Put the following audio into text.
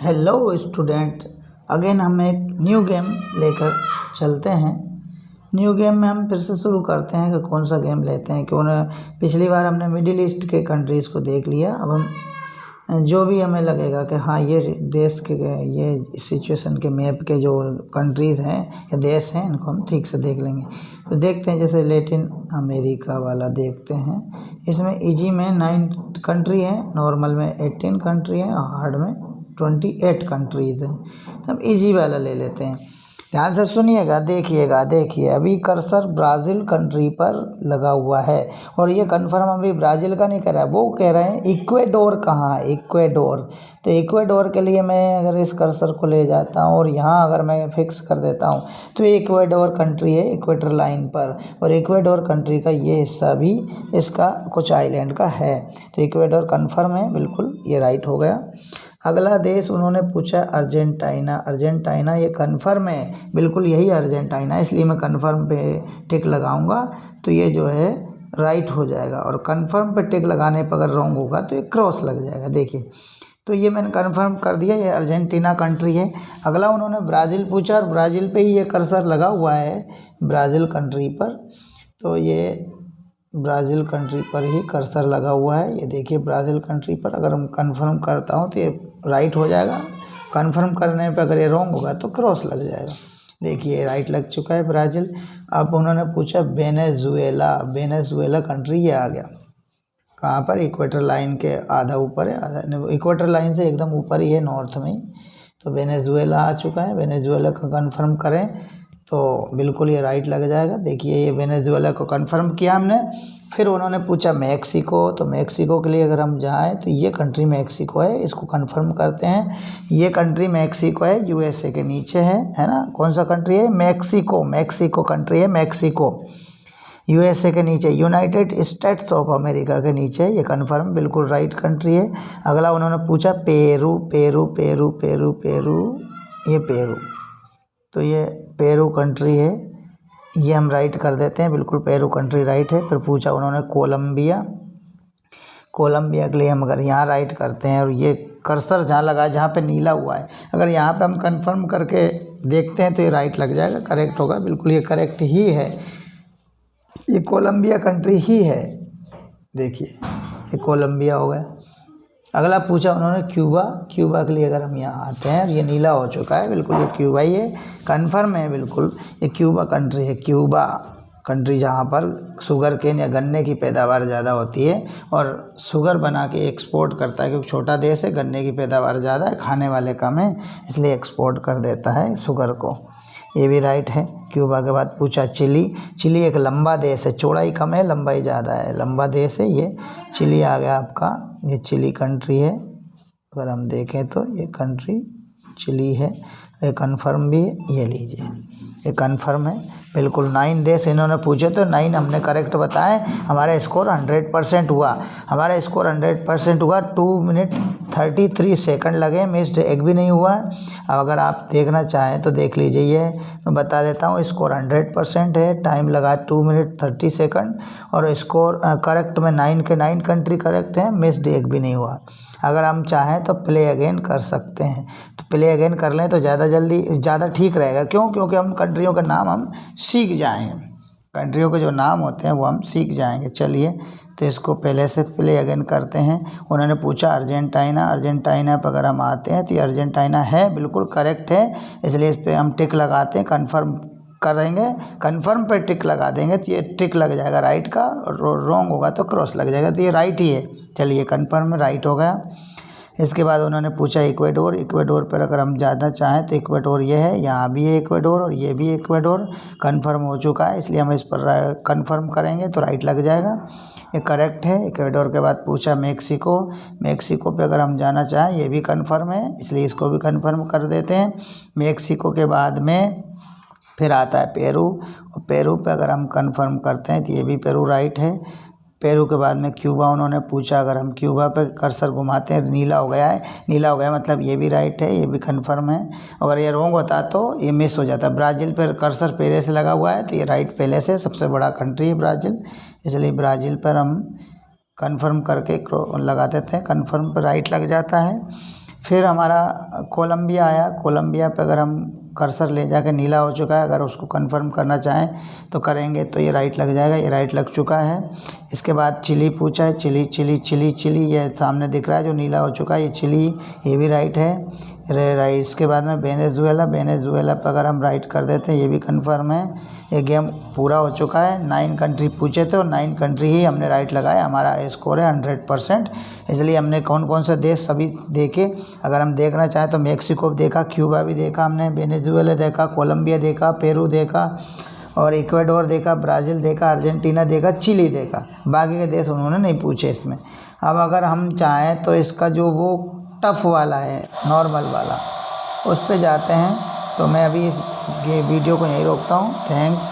Hello student, again हम एक new game लेकर चलते हैं। न्यू गेम में हम फिर से शुरू करते हैं कि कौन सा गेम लेते हैं। क्यों ना पिछली बार हमने मिडिल ईस्ट के कंट्रीज़ को देख लिया। अब हम जो भी हमें लगेगा कि हाँ ये देश के ये सिचुएशन के मैप के जो कंट्रीज़ हैं या देश हैं इनको हम ठीक से देख लेंगे। तो देखते हैं, जैसे लैटिन अमेरिका वाला देखते हैं। इसमें इजी में 9 कंट्री है, नॉर्मल में 18 कंट्री है और हार्ड में 28 कंट्रीज़ हैं। तो हम इजी वाला ले लेते हैं। ध्यान से सुनिएगा, देखिए अभी कर्सर ब्राज़ील कंट्री पर लगा हुआ है और ये कंफर्म अभी ब्राज़ील का नहीं कर रहा है, वो कह रहे हैं इक्वेडोर कहाँ है, इक्वेडोर। तो इक्वेडोर के लिए मैं अगर इस कर्सर को ले जाता हूँ और यहाँ अगर मैं फिक्स कर देता हूँ तो ये इक्वेडोर कंट्री है इक्वेटर लाइन पर, और इक्वेडोर कंट्री का ये हिस्सा भी इसका कुछ आइलैंड का है। तो इक्वेडोर कन्फर्म है, बिल्कुल ये राइट हो गया। अगला देश उन्होंने पूछा अर्जेंटीना। अर्जेंटीना ये कन्फर्म है, बिल्कुल यही अर्जेंटीना है, इसलिए मैं कन्फर्म पे टिक लगाऊंगा तो ये जो है राइट हो जाएगा। और कन्फर्म पे टिक लगाने पर अगर रॉन्ग होगा तो ये क्रॉस लग जाएगा। देखिए, तो ये मैंने कन्फर्म कर दिया, ये अर्जेंटीना कंट्री है। अगला उन्होंने ब्राज़ील पूछा और ब्राज़ील पे ही ये कर्सर लगा हुआ है, ब्राज़ील कंट्री पर। तो ये ब्राज़ील कंट्री पर ही कर्सर लगा हुआ है, ये देखिए ब्राज़ील कंट्री पर। अगर हम कंफर्म करता हूँ तो ये राइट हो जाएगा, कंफर्म करने पे अगर ये रॉन्ग होगा तो क्रॉस लग जाएगा। देखिए राइट लग चुका है ब्राज़ील। अब उन्होंने पूछा वेनेजुएला कंट्री, ये आ गया कहाँ पर, इक्वेटर लाइन के आधा ऊपर है, आधा इक्वेटर लाइन से एकदम ऊपर ही है, नॉर्थ में ही। तो वेनेजुएला आ चुका है, वेनेजुएला को कंफर्म करें तो बिल्कुल ये राइट लग जाएगा। देखिए ये वेनेजुएला को कंफर्म किया हमने। फिर उन्होंने पूछा मैक्सिको, तो मैक्सिको के लिए अगर हम जाएं तो ये कंट्री मैक्सिको है, इसको कंफर्म करते हैं। ये कंट्री मैक्सिको है, यूएसए के नीचे है ना। कौन सा कंट्री है, मैक्सिको कंट्री है, मैक्सिको यूएसए के नीचे, यूनाइटेड स्टेट्स ऑफ अमेरिका के नीचे, ये कंफर्म बिल्कुल राइट कंट्री है। अगला उन्होंने पूछा पेरू, ये पेरू, तो ये पेरू कंट्री है, ये हम राइट कर देते हैं, बिल्कुल पेरू कंट्री राइट है। फिर पूछा उन्होंने कोलंबिया के लिए हम अगर यहाँ राइट करते हैं और ये कर्सर जहाँ लगा, जहाँ पे नीला हुआ है, अगर यहाँ पे हम कंफर्म करके देखते हैं तो ये राइट लग जाएगा, करेक्ट होगा, बिल्कुल ये करेक्ट ही है, ये कोलंबिया कंट्री ही है। देखिए ये कोलंबिया हो गया। अगला पूछा उन्होंने क्यूबा के लिए अगर हम यहाँ आते हैं, ये नीला हो चुका है, बिल्कुल ये क्यूबा ही है, कन्फर्म है, बिल्कुल ये क्यूबा कंट्री है। क्यूबा कंट्री जहाँ पर शुगर केन या गन्ने की पैदावार ज़्यादा होती है और शुगर बना के एक्सपोर्ट करता है, क्योंकि छोटा देश है, गन्ने की पैदावार ज़्यादा है, खाने वाले कम है, इसलिए एक्सपोर्ट कर देता है शुगर को, ये भी राइट है। क्यूबा के बाद पूछा चिली एक लंबा देश है, चौड़ाई कम है, लंबाई ज़्यादा है, लंबा देश है ये, चिली आ गया आपका, ये चिली कंट्री है। अगर हम देखें तो ये कंट्री चिली है, ये कन्फर्म भी है, ये लीजिए ये कन्फर्म है, बिल्कुल। 9 देश इन्होंने पूछे तो 9 हमने करेक्ट बताए, हमारा स्कोर 100% हुआ, 2 मिनट 33 सेकंड लगे, मिस्ड एक भी नहीं हुआ। अब अगर आप देखना चाहें तो देख लीजिए, ये मैं बता देता हूँ, स्कोर 100% है, टाइम लगा 2 मिनट 30 सेकंड, और स्कोर करेक्ट में 9 के 9 कंट्री करेक्ट है, मिस्ड एक भी नहीं हुआ। अगर हम चाहें तो प्ले अगेन कर सकते हैं, तो प्ले अगेन कर लें तो ज़्यादा ठीक रहेगा। क्यों? क्योंकि हम कंट्रियों का नाम हम सीख जाएंगे, कंट्रियों के जो नाम होते हैं वो हम सीख जाएंगे। चलिए तो इसको पहले से प्ले अगेन करते हैं। उन्होंने पूछा अर्जेंटीना पर अगर हम आते हैं तो ये अर्जेंटीना है, बिल्कुल करेक्ट है, इसलिए इस पर हम टिक लगाते हैं, कन्फर्म करेंगे, कन्फर्म पे टिक लगा देंगे तो ये टिक लग जाएगा राइट का, रॉन्ग होगा तो क्रॉस लग जाएगा, तो ये राइट ही है। चलिए कन्फर्म राइट हो गया। इसके बाद उन्होंने पूछा इक्वेडोर पर अगर हम जाना चाहें तो इक्वेडोर ये है, यहाँ भी है इक्वेडोर और ये भी इक्वेडोर, कन्फर्म हो चुका है, इसलिए हम इस पर कन्फर्म करेंगे तो राइट लग जाएगा, ये करेक्ट है। इक्वेडोर के बाद पूछा मैक्सिको पे अगर हम जाना चाहें, ये भी कन्फर्म है, इसलिए इसको भी कन्फर्म कर देते हैं। मैक्सिको के बाद में फिर आता है पेरू, और पेरू पे अगर हम कन्फर्म करते हैं तो ये भी पेरू राइट है। पेरू के बाद में क्यूबा उन्होंने पूछा, अगर हम क्यूबा पे कर्सर घुमाते हैं नीला हो गया मतलब ये भी राइट है, ये भी कंफर्म है। अगर ये रॉन्ग होता तो ये मिस हो जाता। ब्राज़ील पर कर्सर पहले से लगा हुआ है तो ये राइट पहले से, सबसे बड़ा कंट्री है ब्राज़ील, इसलिए ब्राज़ील पर हम कन्फर्म करके लगा देते हैं, कन्फर्म पर राइट लग जाता है। फिर हमारा कोलंबिया आया। कोलंबिया पे अगर हम कर्सर ले जाके नीला हो चुका है, अगर उसको कंफर्म करना चाहें तो करेंगे तो ये राइट लग जाएगा, ये राइट लग चुका है। इसके बाद चिली पूछा है, चिली चिली चिली चिली ये सामने दिख रहा है जो नीला हो चुका है, ये चिली, ये भी राइट है, राइट। इसके बाद में वेनेजुएला, वेनेजुएला पर अगर हम राइट कर देते हैं ये भी कंफर्म है। ये गेम पूरा हो चुका है। 9 कंट्री पूछे थे और 9 कंट्री ही हमने राइट लगाया। हमारा स्कोर है 100%। इसलिए हमने कौन कौन से देश सभी देखे, अगर हम देखना चाहें तो मेक्सिको देखा, क्यूबा भी देखा हमने, वेनेजुएला देखा, कोलंबिया देखा, पेरू देखा और इक्वाडोर देखा, ब्राज़ील देखा, अर्जेंटीना देखा, चिली देखा। बाकी के देश उन्होंने नहीं पूछे इसमें। अब अगर हम चाहें तो इसका जो वो टफ़ वाला है, नॉर्मल वाला, उस पे जाते हैं। तो मैं अभी इस वीडियो को यहीं रोकता हूँ। थैंक्स।